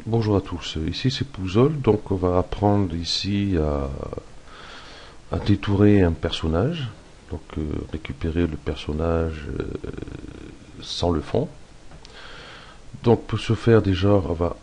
Bonjour à tous, ici c'est Pouzol, donc on va apprendre ici à détourer un personnage, donc récupérer le personnage sans le fond. Donc pour ce faire déjà on va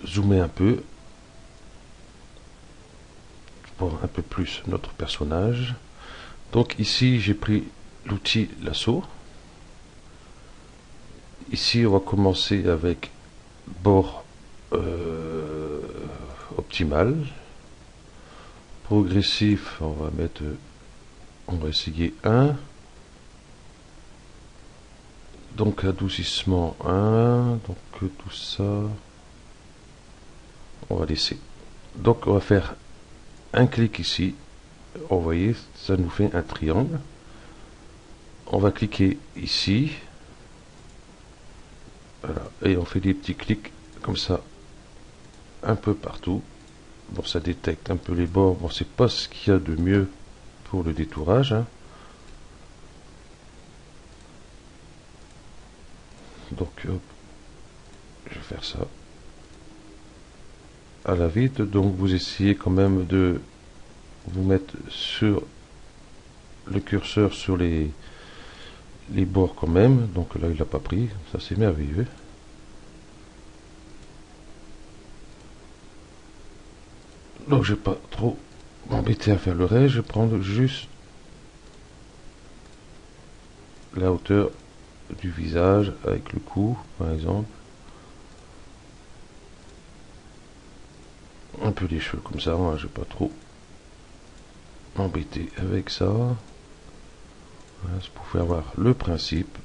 zoomer un peu, pour voir un peu plus notre personnage. Donc ici j'ai pris l'outil lasso. Ici on va commencer avec bord optimal. Progressif, on va essayer 1. Donc adoucissement 1, donc tout ça, on va laisser. Donc on va faire un clic ici, vous voyez, ça nous fait un triangle. On va cliquer ici, voilà, et on fait des petits clics comme ça, un peu partout. Bon, ça détecte un peu les bords, bon, c'est pas ce qu'il y a de mieux pour le détourage, hein. Donc hop, je vais faire ça à la vite. Donc vous essayez quand même de vous mettre sur le curseur sur les bords quand même. Donc là il n'a pas pris, ça c'est merveilleux. Donc je vais pas trop m'embêter à faire le reste, je vais prendre juste la hauteur du visage avec le cou par exemple. Un peu les cheveux comme ça, hein, je vais pas trop m'embêter avec ça. Voilà, c'est pour faire voir le principe.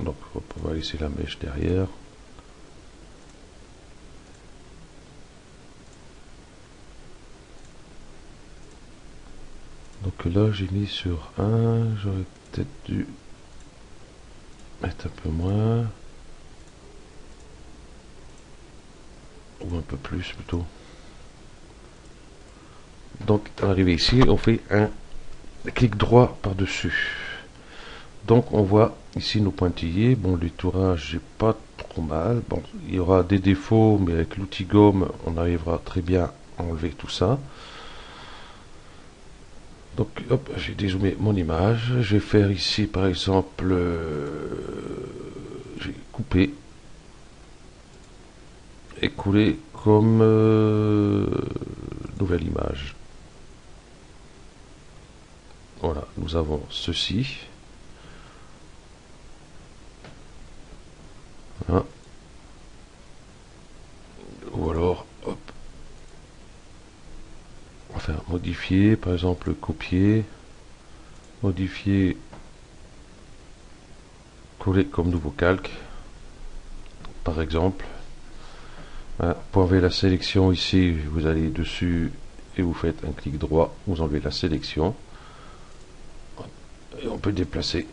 Donc on va laisser la mèche derrière. Donc là j'ai mis sur 1, j'aurais peut-être dû mettre un peu moins. Ou un peu plus plutôt. Donc arrivé ici, on fait un clic droit par-dessus. Donc on voit ici nos pointillés. Bon, le tourage j'ai pas trop mal. Bon, il y aura des défauts, mais avec l'outil gomme, on arrivera très bien à enlever tout ça. Donc hop, j'ai dézoomé mon image. Je vais faire ici par exemple, j'ai coupé et coller comme nouvelle image. Voilà, nous avons ceci. Hein. Ou alors, hop, on va faire modifier, par exemple copier, modifier, coller comme nouveau calque, par exemple. Hein, pour enlever la sélection ici, vous allez dessus et vous faites un clic droit, vous enlevez la sélection. Et on peut déplacer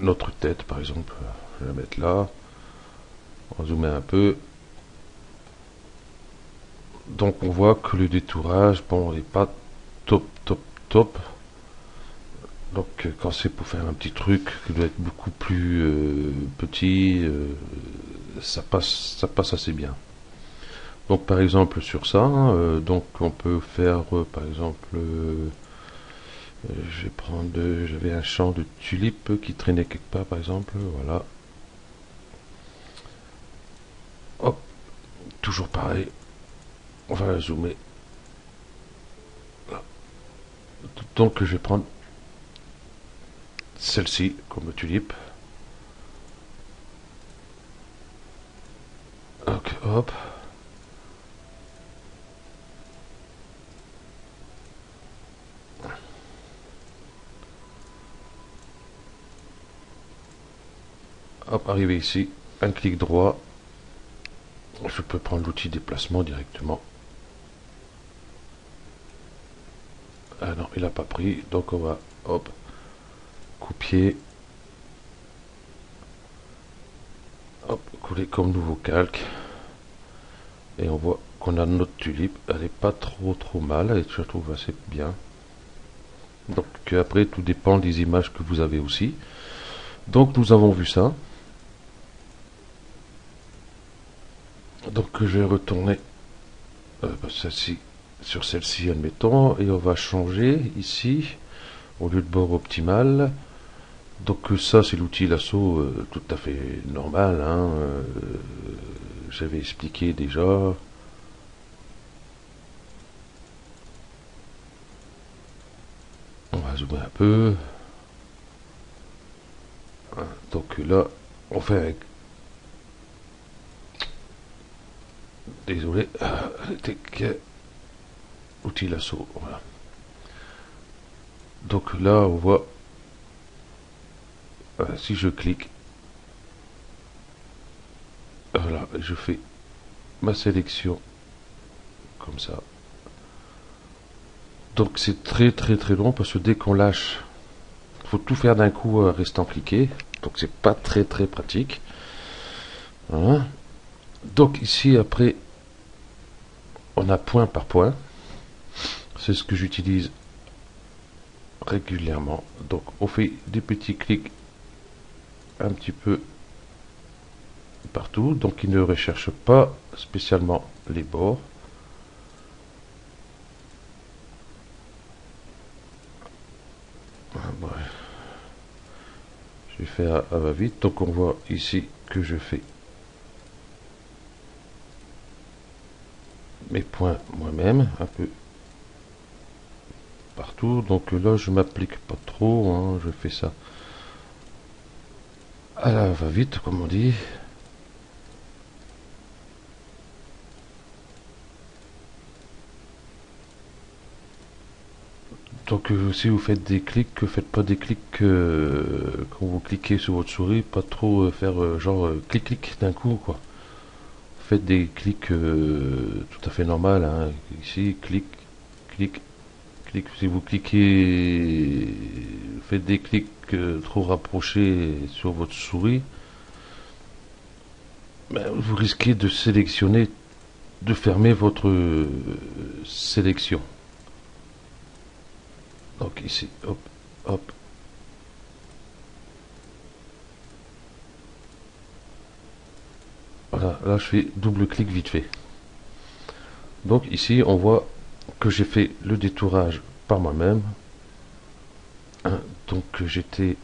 notre tête, par exemple. Je vais la mettre là. On va zoomer un peu. Donc on voit que le détourage, bon, n'est pas top. Donc quand c'est pour faire un petit truc qui doit être beaucoup plus petit, ça passe assez bien. Donc par exemple sur ça, donc on peut faire par exemple, je vais prendre, j'avais un champ de tulipes qui traînait quelque part par exemple, voilà. Hop, toujours pareil, on va la zoomer. Là. Donc je vais prendre celle-ci comme tulipe. Ok, hop. Hop, arrivé ici, un clic droit. Je peux prendre l'outil déplacement directement. Ah non, il n'a pas pris, donc on va, hop, copier. Hop, coller comme nouveau calque. Et on voit qu'on a notre tulipe. Elle est pas trop mal, je trouve assez bien. Donc après, tout dépend des images que vous avez aussi. Donc nous avons vu ça. Donc je vais retourner celle-ci sur celle-ci, admettons, et on va changer ici, au lieu de bord optimal. Donc ça, c'est l'outil lasso tout à fait normal, hein, j'avais expliqué déjà. On va zoomer un peu. Donc là, on fait avec... Désolé, outil lasso, voilà. Donc là, on voit, si je clique, voilà, je fais ma sélection comme ça. Donc c'est très très très long parce que dès qu'on lâche, il faut tout faire d'un coup restant cliqué. Donc c'est pas très très pratique. Voilà. Donc ici après, on a point par point. C'est ce que j'utilise régulièrement. Donc on fait des petits clics un petit peu partout. Donc il ne recherche pas spécialement les bords. Bref. Je vais faire à va vite. Donc on voit ici que je fais mes points moi-même, un peu partout. Donc là, je m'applique pas trop, hein, je fais ça à la va vite, comme on dit. Donc si vous faites des clics, faites pas des clics quand vous cliquez sur votre souris, pas trop faire genre clic clic d'un coup quoi. Faites des clics tout à fait normal, hein. Ici clic clic clic. Si vous cliquez, faites des clics trop rapprochés sur votre souris, ben, vous risquez de sélectionner, de fermer votre sélection. Donc ici, hop, hop. Voilà, là je fais double clic vite fait. Donc ici on voit que j'ai fait le détourage par moi-même. Hein, donc j'étais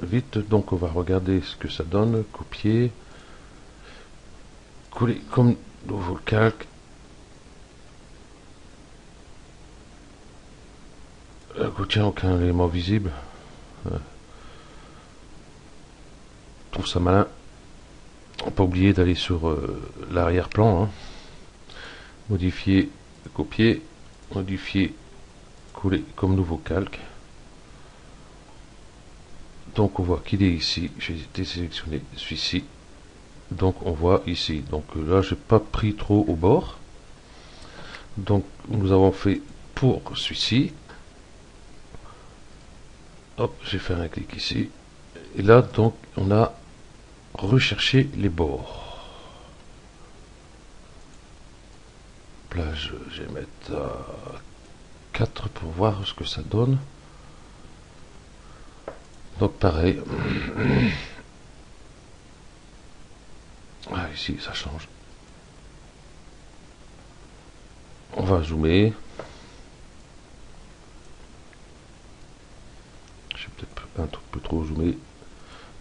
vite, donc on va regarder ce que ça donne. Copier, coller comme nouveau calque. Tiens, aucun élément visible. Je trouve ça malin. Pas oublier d'aller sur l'arrière-plan. Hein. Modifier, copier, modifier, coller comme nouveau calque. Donc on voit qu'il est ici. J'ai désélectionné celui-ci. Donc on voit ici. Donc là, j'ai pas pris trop au bord. Donc nous avons fait pour celui-ci. Hop, j'ai fait un clic ici. Et là, donc, on a recherché les bords. Là, je vais mettre à 4 pour voir ce que ça donne. Donc pareil. Ah, ici, ça change. On va zoomer. J'ai peut-être un truc peu trop zoomé.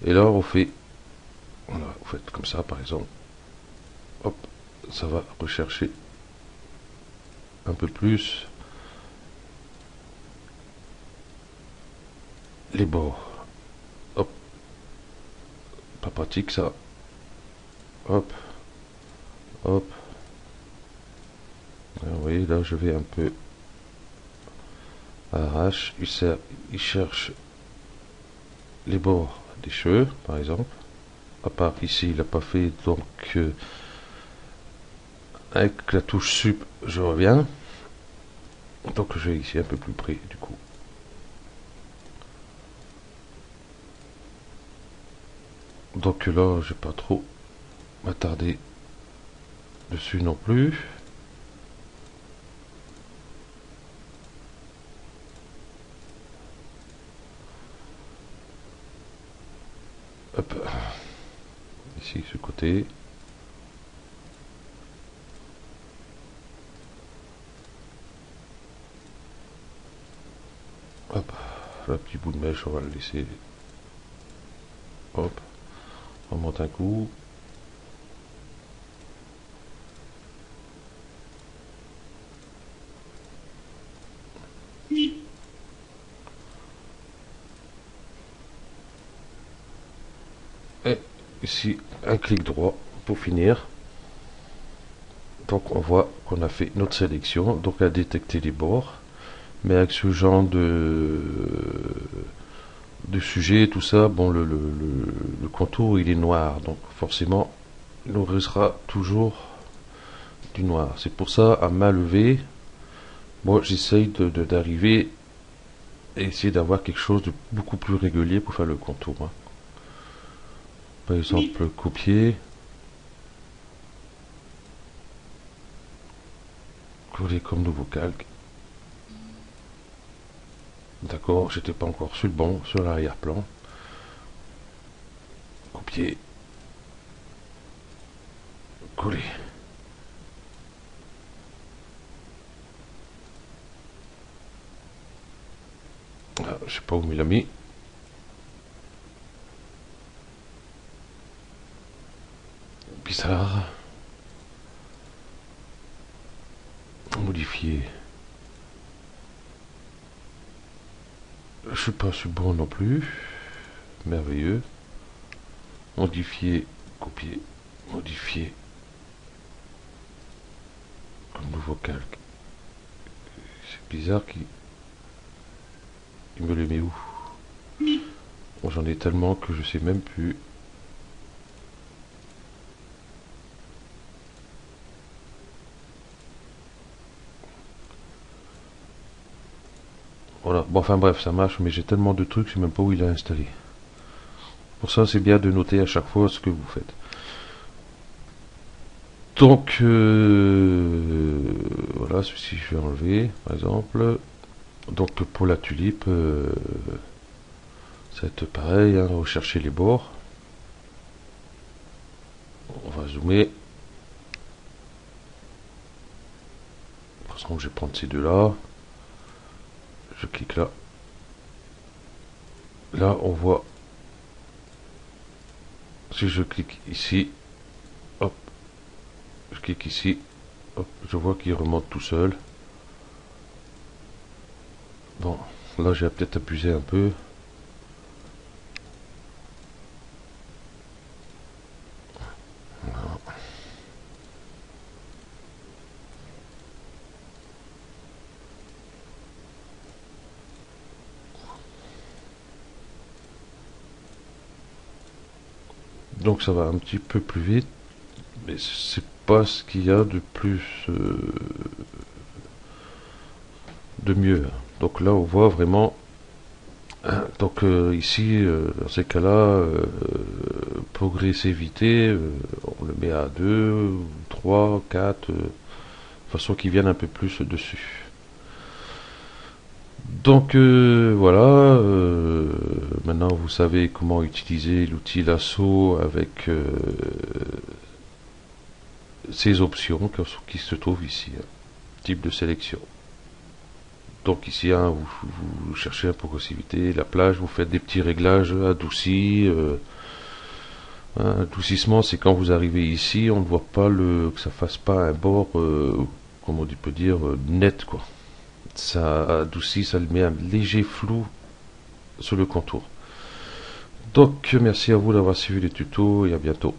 Et là, on fait... Voilà, vous faites comme ça, par exemple. Hop, ça va rechercher un peu plus les bords. Hop, pas pratique ça. Hop, hop. Alors, vous voyez, là, je vais un peu à l'arrache. Il cherche les bords des cheveux, par exemple. À part ici, il n'a pas fait, donc avec la touche sup, je reviens. Donc je vais ici un peu plus près du coup. Donc là, je vais pas trop m'attarder dessus non plus. Hop. Ici, ce côté. Hop. Le petit bout de mèche, on va le laisser. Hop. On monte un coup. Et ici, un clic droit pour finir. Donc on voit qu'on a fait notre sélection. Donc elle a détecté les bords. Mais avec ce genre de sujet, tout ça, bon, le contour il est noir. Donc forcément, il nous restera toujours du noir. C'est pour ça, à main levée, moi j'essaye d'arriver et essayer d'avoir quelque chose de beaucoup plus régulier pour faire le contour. Hein. Par exemple, copier, coller comme nouveau calque. D'accord, j'étais pas encore sur le bon, sur l'arrière-plan. Copier, coller. Ah, je sais pas où il l'a mis. Bizarre. Modifier. Je suis pas sur bon non plus. Merveilleux. Modifier, copier, modifier. Comme nouveau calque. C'est bizarre qu'il me le met où. Bon, j'en ai tellement que je sais même plus. Voilà, bon enfin bref, ça marche, mais j'ai tellement de trucs, je sais même pas où il a installé. Pour ça, c'est bien de noter à chaque fois ce que vous faites. Donc, voilà, ceci je vais enlever, par exemple. Donc pour la tulipe, ça va être pareil, hein, rechercher les bords. On va zoomer. Par exemple, je vais prendre ces deux-là. Je clique là. Là, on voit. Si je clique ici, hop, je clique ici, hop, je vois qu'il remonte tout seul. Bon, là j'ai peut-être abusé un peu. Voilà. Donc ça va un petit peu plus vite, mais c'est pas ce qu'il y a de plus de mieux. Donc là on voit vraiment. Donc ici, dans ces cas-là, progressivité, on le met à 2, 3, 4, de façon qu'il vienne un peu plus dessus. Donc voilà, maintenant vous savez comment utiliser l'outil lasso avec ces options qui se trouvent ici, hein. Type de sélection. Donc ici, hein, vous cherchez la progressivité, la plage, vous faites des petits réglages adoucis. Adoucissement, c'est quand vous arrivez ici, on ne voit pas que ça fasse pas un bord, comme on peut dire, net, quoi. Ça adoucit, ça le met un léger flou sur le contour. Donc merci à vous d'avoir suivi les tutos et à bientôt.